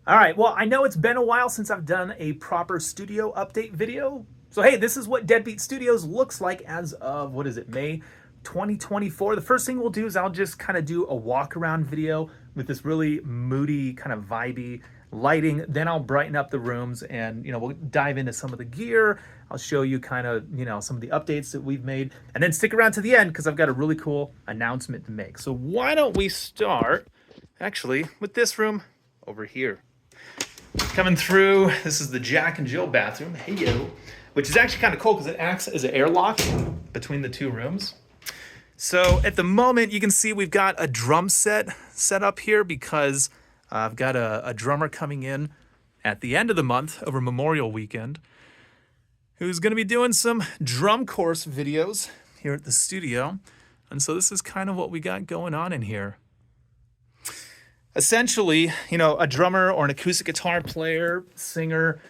All right, well, I know it's been a while since I've done a proper studio update video. So hey, this is what Deadbeat Studios looks like as of, what is it, May 2024. The first thing we'll do is I'll just kind of do a walk around video with this really moody, kind of vibey lighting. Then I'll brighten up the rooms and, we'll dive into some of the gear. I'll show you kind of, some of the updates that we've made. And then stick around to the end because I've got a really cool announcement to make. So why don't we start, actually, with this room over here. Coming through, this is the Jack and Jill bathroom, hey yo, which is actually kind of cool because it acts as an airlock between the two rooms. So at the moment, you can see we've got a drum set up here because I've got a drummer coming in at the end of the month over Memorial Weekend who's going to be doing some drum course videos here at the studio. And so this is kind of what we got going on in here. Essentially, a drummer or an acoustic guitar player, singer,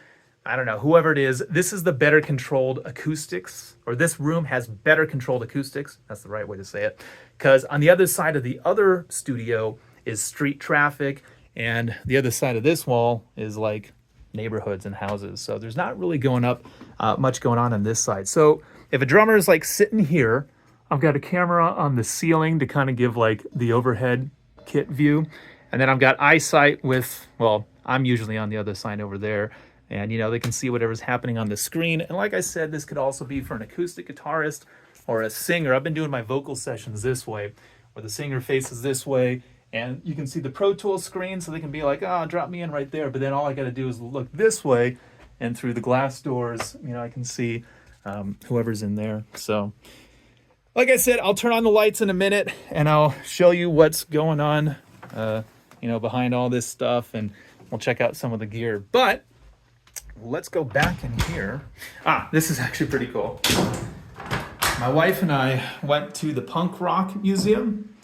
I don't know, whoever it is, this is the better controlled acoustics, or this room has better controlled acoustics. That's the right way to say it. Because on the other side of the other studio is street traffic, and the other side of this wall is like neighborhoods and houses. So there's not really much going on this side. So if a drummer is like sitting here, I've got a camera on the ceiling to kind of give like the overhead kit view. And then I've got eyesight with, I'm usually on the other side over there. And, they can see whatever's happening on the screen. And like I said, this could also be for an acoustic guitarist or a singer. I've been doing my vocal sessions this way, where the singer faces this way. And you can see the Pro Tools screen, so they can be like, drop me in right there. But then all I got to do is look this way. And through the glass doors, I can see whoever's in there. So, like I said, I'll turn on the lights in a minute. And I'll show you what's going on behind all this stuff, and we'll check out some of the gear. But let's go back in here. This is actually pretty cool. My wife and I went to the Punk Rock Museum,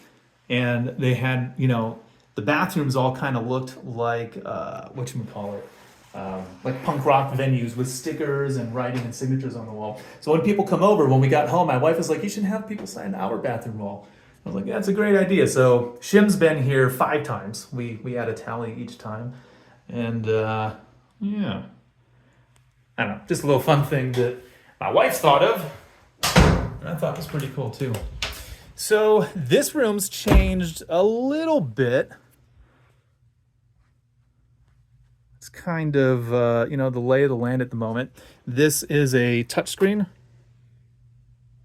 and they had, the bathrooms all kind of looked like, like punk rock venues with stickers and writing and signatures on the wall. So when people come over, when we got home, my wife was like, you should have people sign our bathroom wall. I was like, that's a great idea. So Shim's been here 5 times. We had a tally each time. And I don't know, just a little fun thing that my wife thought of. And I thought was pretty cool too. So this room's changed a little bit. It's kind of, the lay of the land at the moment. This is a touchscreen.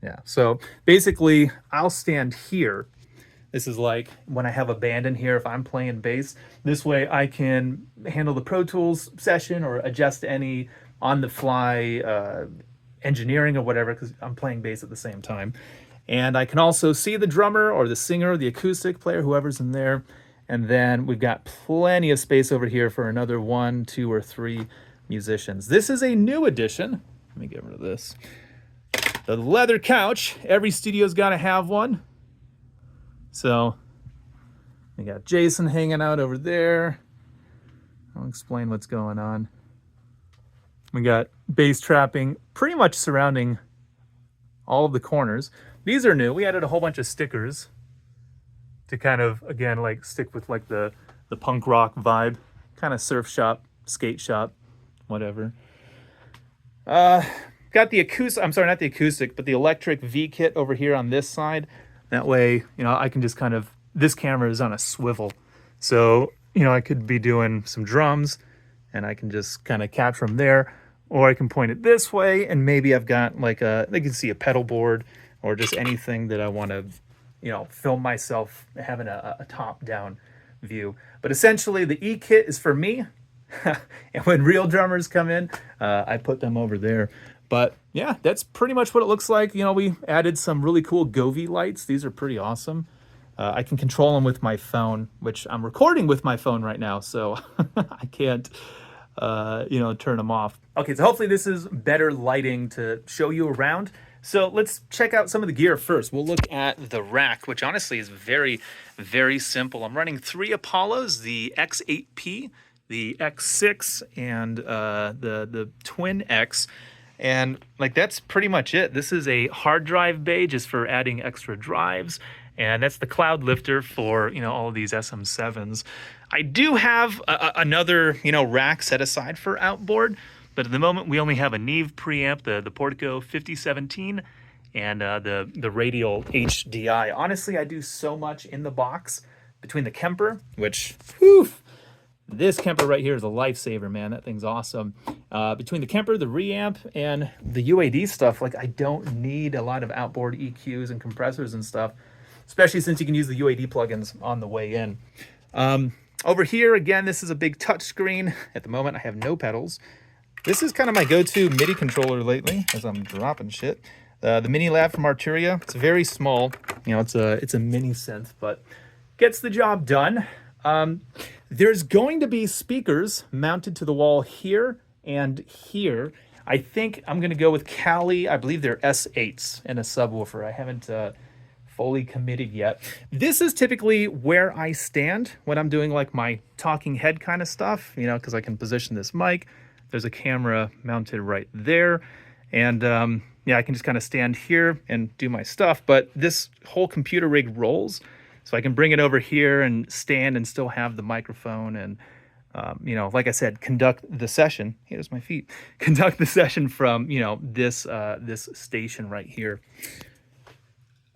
Yeah, so basically I'll stand here. This is like when I have a band in here, if I'm playing bass, this way I can handle the Pro Tools session or adjust any on-the-fly engineering or whatever, because I'm playing bass at the same time. And I can also see the drummer or the singer, the acoustic player, whoever's in there. And then we've got plenty of space over here for another 1, 2, or 3 musicians. This is a new addition. Let me get rid of this. The leather couch. Every studio's got to have one. So we got Jason hanging out over there. I'll explain what's going on. We got bass trapping pretty much surrounding all of the corners. These are new. We added a whole bunch of stickers to kind of, again, like stick with like the punk rock vibe. Kind of surf shop, skate shop, whatever. Got the acoustic, I'm sorry, not the acoustic, but the electric V kit over here on this side. That way, I can just kind of, this camera is on a swivel. So, I could be doing some drums and I can just kind of capture them there. Or I can point it this way and maybe I've got like they can see a pedal board or just anything that I want to, film myself having a top-down view. But essentially, the E kit is for me. And when real drummers come in, I put them over there. But yeah, that's pretty much what it looks like. We added some really cool Govee lights. These are pretty awesome. I can control them with my phone, which I'm recording with my phone right now, so I can't, turn them off. Okay, so hopefully this is better lighting to show you around. So let's check out some of the gear first. We'll look at the rack, which honestly is very, very simple. I'm running 3 Apollos, the X8P, the X6, and the Twin X. And like that's pretty much it. This is a hard drive bay just for adding extra drives. And that's the cloud lifter for, all of these SM7s. I do have another, rack set aside for outboard, but at the moment we only have a Neve preamp, the Portico 5017, and the Radial HDI. Honestly, I do so much in the box between the Kemper, which, whew, this Kemper right here is a lifesaver, man. That thing's awesome. Between the Kemper, the reamp, and the UAD stuff, like I don't need a lot of outboard EQs and compressors and stuff, especially since you can use the UAD plugins on the way in. Over here, again, this is a big touch screen. At the moment, I have no pedals. This is kind of my go-to MIDI controller lately, as I'm dropping shit. The Mini Lab from Arturia. It's very small. It's a mini synth, but gets the job done. There's going to be speakers mounted to the wall here and here. I think I'm going to go with Kali. I believe they're S8s and a subwoofer. I haven't fully committed yet. This is typically where I stand when I'm doing like my talking head kind of stuff, because I can position this mic. There's a camera mounted right there. And I can just kind of stand here and do my stuff. But this whole computer rig rolls. So I can bring it over here and stand and still have the microphone and, like I said, conduct the session. Here's my feet. Conduct the session from, this station right here.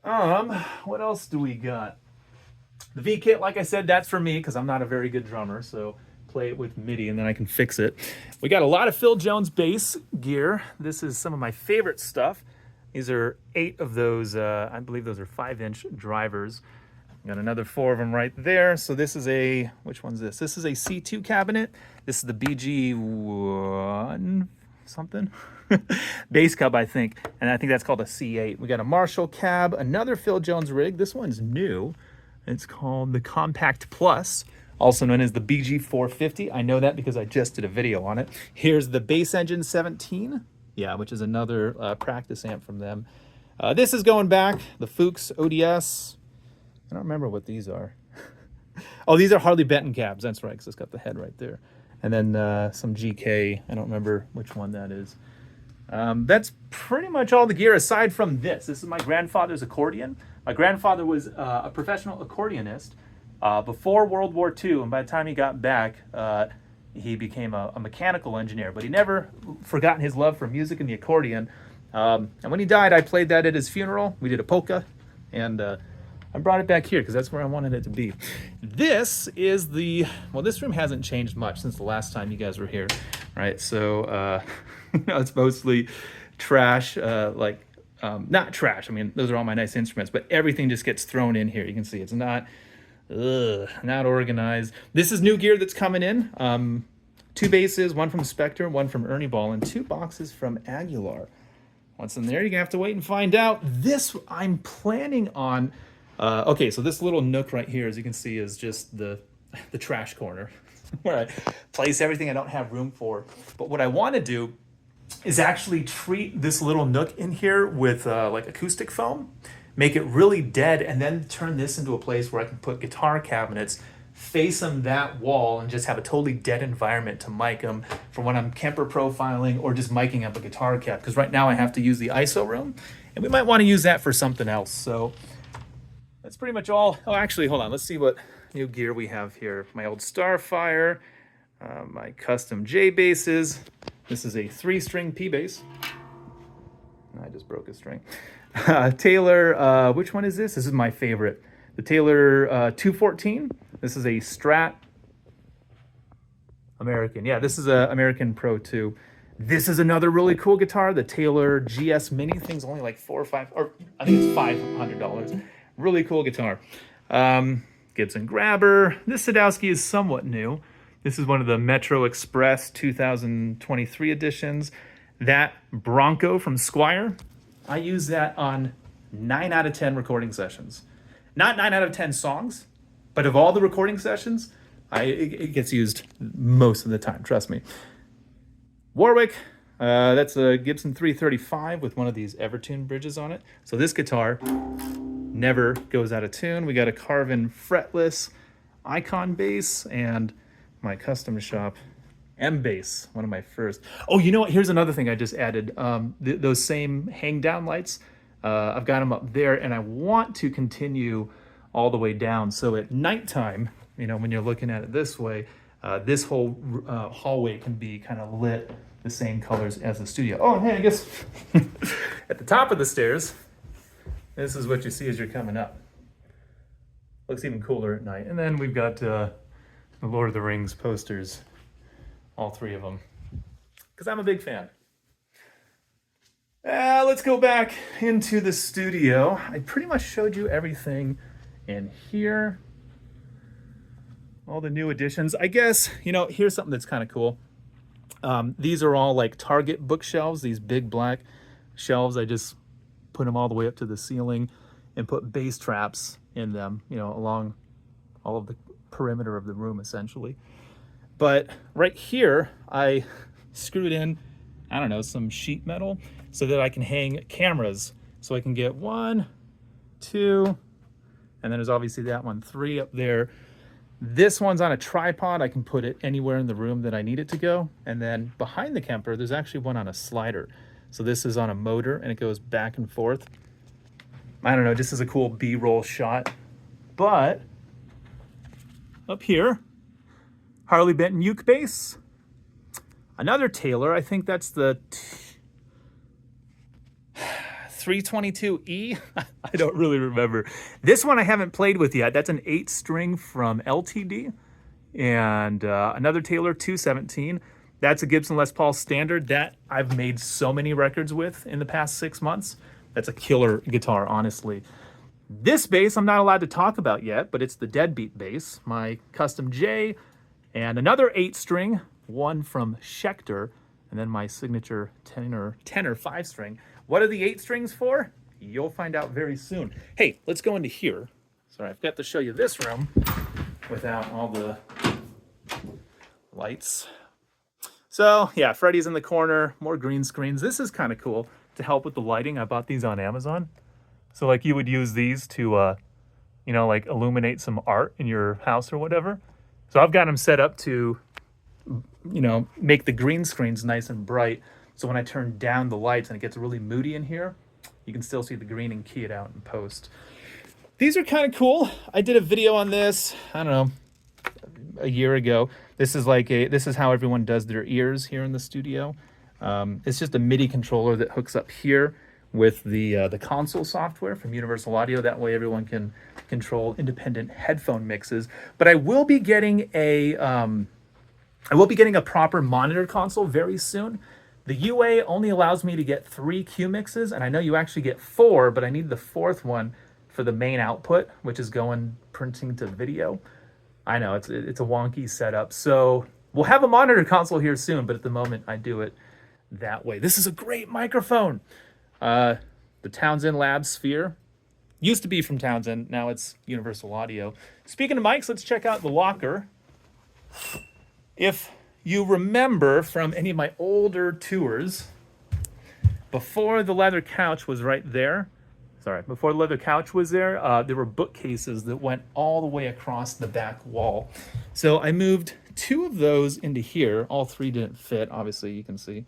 What else do we got? The V-kit, like I said, that's for me because I'm not a very good drummer. So play it with MIDI and then I can fix it. We got a lot of Phil Jones bass gear. This is some of my favorite stuff. These are 8 of those, I believe those are 5-inch drivers. Got another 4 of them right there. So this is which one's this? This is a C2 cabinet. This is the BG1 something. Bass cub, I think. And I think that's called a C8. We got a Marshall cab, another Phil Jones rig. This one's new. It's called the Compact Plus, also known as the BG450. I know that because I just did a video on it. Here's the Bass Engine 17. Yeah, which is another practice amp from them. This is going back. The Fuchs ODS. I don't remember what these are. Oh, these are Harley Benton cabs. That's right, because it's got the head right there. And then some GK. I don't remember which one that is. That's pretty much all the gear aside from this. This is my grandfather's accordion. My grandfather was a professional accordionist before World War II, and by the time he got back, he became a mechanical engineer. But he never forgotten his love for music and the accordion. And when he died, I played that at his funeral. We did a polka, and I brought it back here because that's where I wanted it to be. This is this room hasn't changed much since the last time you guys were here, right? So it's mostly trash, not trash. I mean, those are all my nice instruments, but everything just gets thrown in here. You can see it's not organized. This is new gear that's coming in. 2 basses, one from Spectre, one from Ernie Ball, and 2 boxes from Aguilar. What's in there? You're gonna have to wait and find out. This I'm planning on. Okay, so this little nook right here, as you can see, is just the trash corner where I place everything I don't have room for. But what I want to do is actually treat this little nook in here with like acoustic foam, make it really dead, and then turn this into a place where I can put guitar cabinets, face them that wall, and just have a totally dead environment to mic them for when I'm Kemper profiling or just miking up a guitar cab. Because right now I have to use the ISO room, and we might want to use that for something else. So that's pretty much all. Oh, actually, hold on. Let's see what new gear we have here. My old Starfire, my custom J basses. This is a 3-string P bass. I just broke a string. Taylor, which one is this? This is my favorite. The Taylor 214. This is a Strat American. Yeah, this is a American Pro 2. This is another really cool guitar. The Taylor GS Mini. Thing's only like $4 or $5, or I think it's $500. Really cool guitar. Gibson Grabber. This Sadowski is somewhat new. This is one of the Metro Express 2023 editions. That Bronco from Squier, I use that on 9 out of 10 recording sessions. Not 9 out of 10 songs, but of all the recording sessions, it gets used most of the time, trust me. Warwick, that's a Gibson 335 with one of these Evertune bridges on it. So this guitar never goes out of tune. We got a Carvin fretless Icon bass and my custom shop M bass, one of my first. Oh, you know what? Here's another thing I just added. Those same hang down lights. I've got them up there, and I want to continue all the way down. So at nighttime, when you're looking at it this way, this whole hallway can be kind of lit the same colors as the studio. Oh, hey, I guess at the top of the stairs, this is what you see as you're coming up. Looks even cooler at night. And then we've got the Lord of the Rings posters, all three of them, because I'm a big fan. Let's go back into the studio. I pretty much showed you everything in here. All the new additions. I guess, here's something that's kind of cool. These are all like Target bookshelves, these big black shelves. I just put them all the way up to the ceiling and put bass traps in them, along all of the perimeter of the room, essentially. But right here, I screwed in, some sheet metal so that I can hang cameras. So I can get 1, 2, and then there's obviously that one, 3 up there. This one's on a tripod. I can put it anywhere in the room that I need it to go. And then behind the Kemper, there's actually one on a slider. So this is on a motor and it goes back and forth. I don't know, just as a cool B-roll shot. But up here, Harley Benton uke bass. Another Taylor, I think that's the 322E. I don't really remember. This one I haven't played with yet. That's an 8-string from LTD. And another Taylor 217. That's a Gibson Les Paul standard that I've made so many records with in the past 6 months. That's a killer guitar, honestly. This bass I'm not allowed to talk about yet, but it's the Deadbeat bass, my custom J, and another 8-string, one from Schecter, and then my signature tenor 5-string. What are the 8 strings for? You'll find out very soon. Hey, let's go into here. Sorry, I've got to show you this room without all the lights. So yeah, Freddy's in the corner, more green screens. This is kind of cool to help with the lighting. I bought these on Amazon. So like you would use these to, like illuminate some art in your house or whatever. So I've got them set up to, make the green screens nice and bright. So when I turn down the lights and it gets really moody in here, you can still see the green and key it out in post. These are kind of cool. I did a video on this, I don't know, a year ago. This is how everyone does their ears here in the studio. It's just a MIDI controller that hooks up here with the console software from Universal Audio. That way everyone can control independent headphone mixes. But I will be getting a proper monitor console very soon. The UA only allows me to get 3 Q mixes, and I know you actually get 4, but I need the 4th one for the main output, which is going printing to video. I know, it's a wonky setup. So we'll have a monitor console here soon, but at the moment I do it that way. This is a great microphone. The Townsend Lab Sphere. Used to be from Townsend, now it's Universal Audio. Speaking of mics, let's check out the locker. If you remember from any of my older tours, before the leather couch was right there, before the leather couch was there were bookcases that went all the way across the back wall. So I moved 2 of those into here. All 3 didn't fit, obviously, you can see.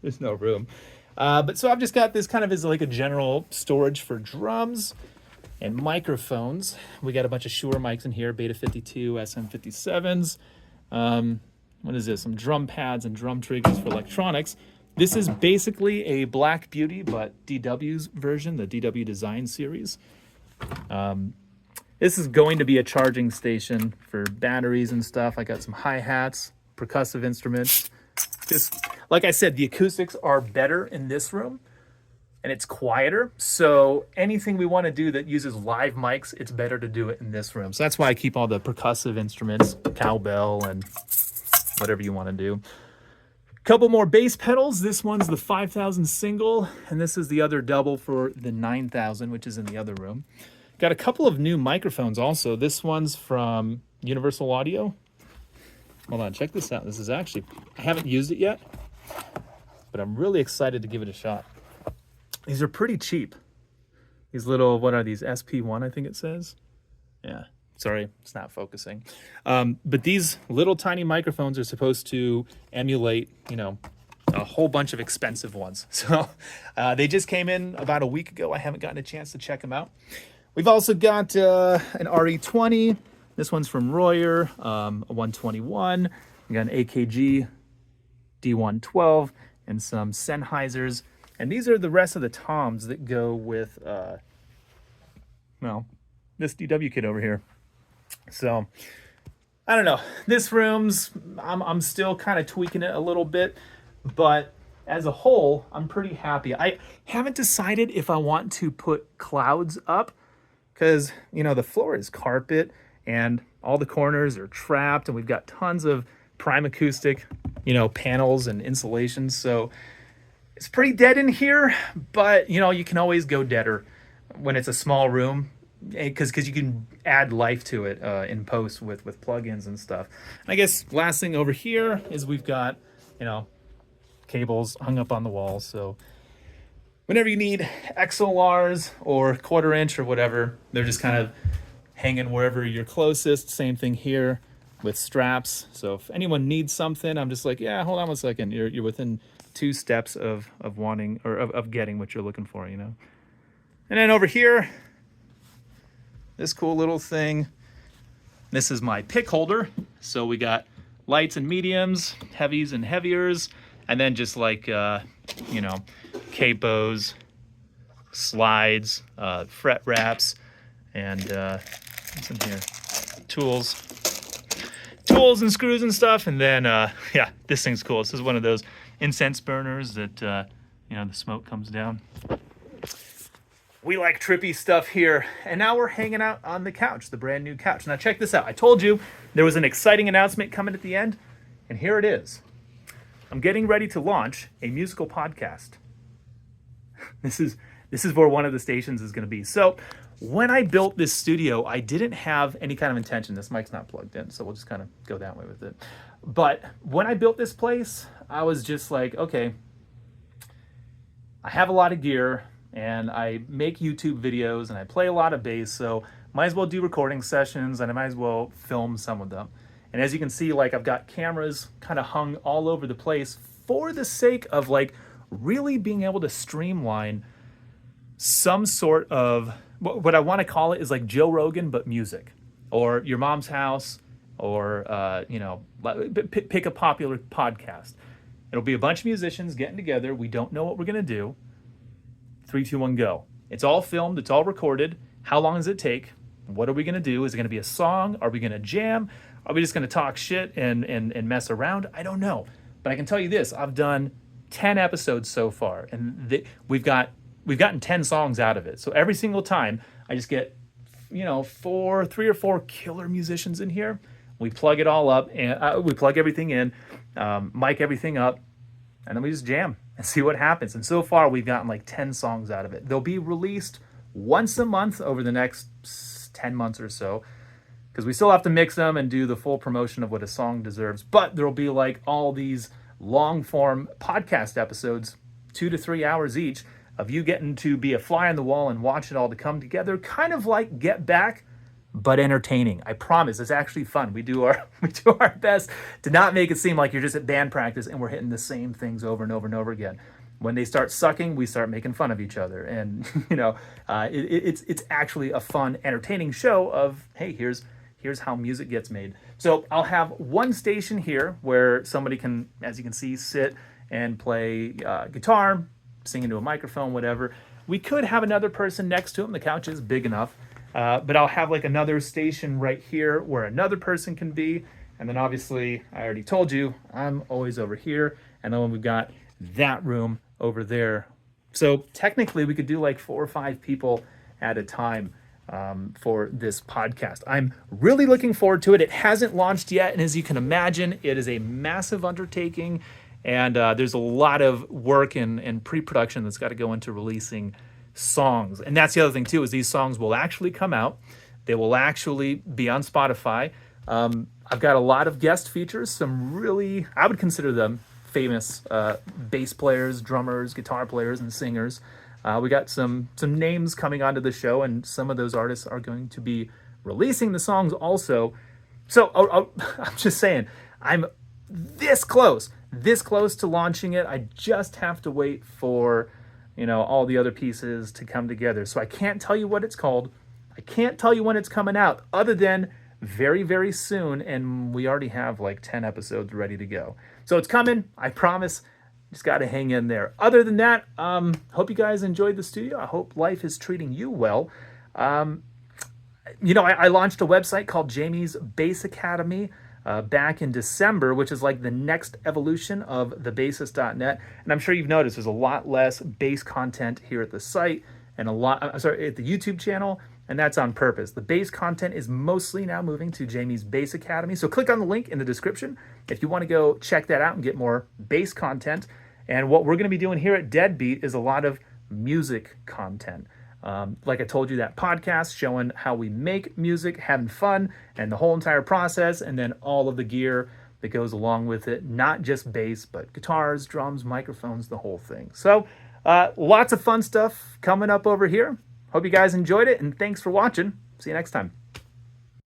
There's no room. But so I've just got this kind of as like a general storage for drums and microphones. We got a bunch of Shure mics in here, Beta 52, SM57s. What is this? Some drum pads and drum triggers for electronics. This is basically a Black Beauty, but DW's version, the DW Design series. This is going to be a charging station for batteries and stuff. I got some hi-hats, percussive instruments. Just like I said, the acoustics are better in this room and it's quieter. So anything we want to do that uses live mics, it's better to do it in this room. So that's why I keep all the percussive instruments, cowbell and whatever you want to do. Couple more bass pedals. This one's the 5000 single, and this is the other double for the 9000, which is in the other room. Got a couple of new microphones also. This one's from Universal Audio. Hold on, check this out. This is actually, I haven't used it yet, but I'm really excited to give it a shot. These are pretty cheap. These little, what are these? SP1, I think it says. Yeah. Sorry, it's not focusing. But these little tiny microphones are supposed to emulate, a whole bunch of expensive ones. So they just came in about a week ago. I haven't gotten a chance to check them out. We've also got an RE20. This one's from Royer, a 121. We got an AKG D112 and some Sennheisers. And these are the rest of the toms that go with, this DW kit over here. So, I don't know. This room's, I'm still kind of tweaking it a little bit, but as a whole, I'm pretty happy. I haven't decided if I want to put clouds up because, the floor is carpet and all the corners are trapped and we've got tons of prime acoustic, panels and insulations. So it's pretty dead in here, but, you can always go deader when it's a small room because you can add life to it in post with plugins and stuff. And I guess last thing over here is we've got, cables hung up on the wall. So whenever you need XLRs or 1/4 inch or whatever, they're just kind of hanging wherever you're closest. Same thing here with straps. So if anyone needs something, I'm just like, yeah, hold on 1 second. You're within 2 steps of wanting or of getting what you're looking for, And then over here, this cool little thing. This is my pick holder. So we got lights and mediums, heavies and heaviers, and then just like, capos, slides, fret wraps, and what's in here? Tools and screws and stuff. And then, this thing's cool. This is one of those incense burners that, the smoke comes down. We like trippy stuff here. And now we're hanging out on the couch, the brand new couch. Now check this out. I told you there was an exciting announcement coming at the end, and here it is. I'm getting ready to launch a musical podcast. This is where one of the stations is going to be. So when I built this studio, I didn't have any kind of intention. This mic's not plugged in, so we'll just kind of go that way with it. But when I built this place, I was just like, okay, I have a lot of gear and I make YouTube videos and I play a lot of bass, so might as well do recording sessions and I might as well film some of them. And as you can see, I've got cameras kind of hung all over the place for the sake of really being able to streamline some sort of, what I want to call it is like Joe Rogan, but music, or Your Mom's House, or, pick a popular podcast. It'll be a bunch of musicians getting together. We don't know what we're going to do. 3, 2, 1, go. It's all filmed. It's all recorded. How long does it take? What are we going to do? Is it going to be a song? Are we going to jam? Are we just going to talk shit and mess around? I don't know. But I can tell you this. I've done 10 episodes so far, and we've gotten 10 songs out of it. So every single time I just get, 3 or 4 killer musicians in here. We plug it all up, and we plug everything in, mic everything up, and then we just jam and see what happens. And so far we've gotten 10 songs out of it. They'll be released once a month over the next 10 months or so, because we still have to mix them and do the full promotion of what a song deserves. But there'll be all these long form podcast episodes, 2 to 3 hours each, of you getting to be a fly on the wall and watch it all to come together, kind of like Get Back, but entertaining. I promise, it's actually fun. We do our best to not make it seem like you're just at band practice and we're hitting the same things over and over and over again. When they start sucking, we start making fun of each other, and it's actually a fun, entertaining show of, hey, here's how music gets made. So I'll have one station here where somebody can, as you can see, sit and play guitar, sing into a microphone, whatever. We could have another person next to him. The couch is big enough. But I'll have another station right here where another person can be. And then obviously, I already told you, I'm always over here. And then we've got that room over there. So technically, we could do 4 or 5 people at a time for this podcast. I'm really looking forward to it. It hasn't launched yet. And as you can imagine, it is a massive undertaking. And there's a lot of work and pre-production that's got to go into releasing songs. And that's the other thing too, is these songs will actually come out. They will actually be on Spotify. I've got a lot of guest features, some really, I would consider them famous bass players, drummers, guitar players, and singers. We got some names coming onto the show, and some of those artists are going to be releasing the songs also. So I'm just saying, I'm this close to launching it. I just have to wait for all the other pieces to come together. So I can't tell you what it's called. I can't tell you when it's coming out, other than very, very soon, and we already have like 10 episodes ready to go. So it's coming, I promise. Just got to hang in there. Other than that, hope you guys enjoyed the studio. I hope life is treating you well. I launched a website called Jamie's Bass Academy back in December, which is like the next evolution of thebassist.net. And I'm sure you've noticed there's a lot less bass content here at the site and at the YouTube channel, and that's on purpose. The bass content is mostly now moving to Jamie's Bass Academy. So click on the link in the description if you want to go check that out and get more bass content. And what we're going to be doing here at Deadbeat is a lot of music content. Like I told you, that podcast showing how we make music, having fun, and the whole entire process, and then all of the gear that goes along with it. Not just bass, but guitars, drums, microphones, the whole thing. So lots of fun stuff coming up over here. Hope you guys enjoyed it, and thanks for watching. See you next time.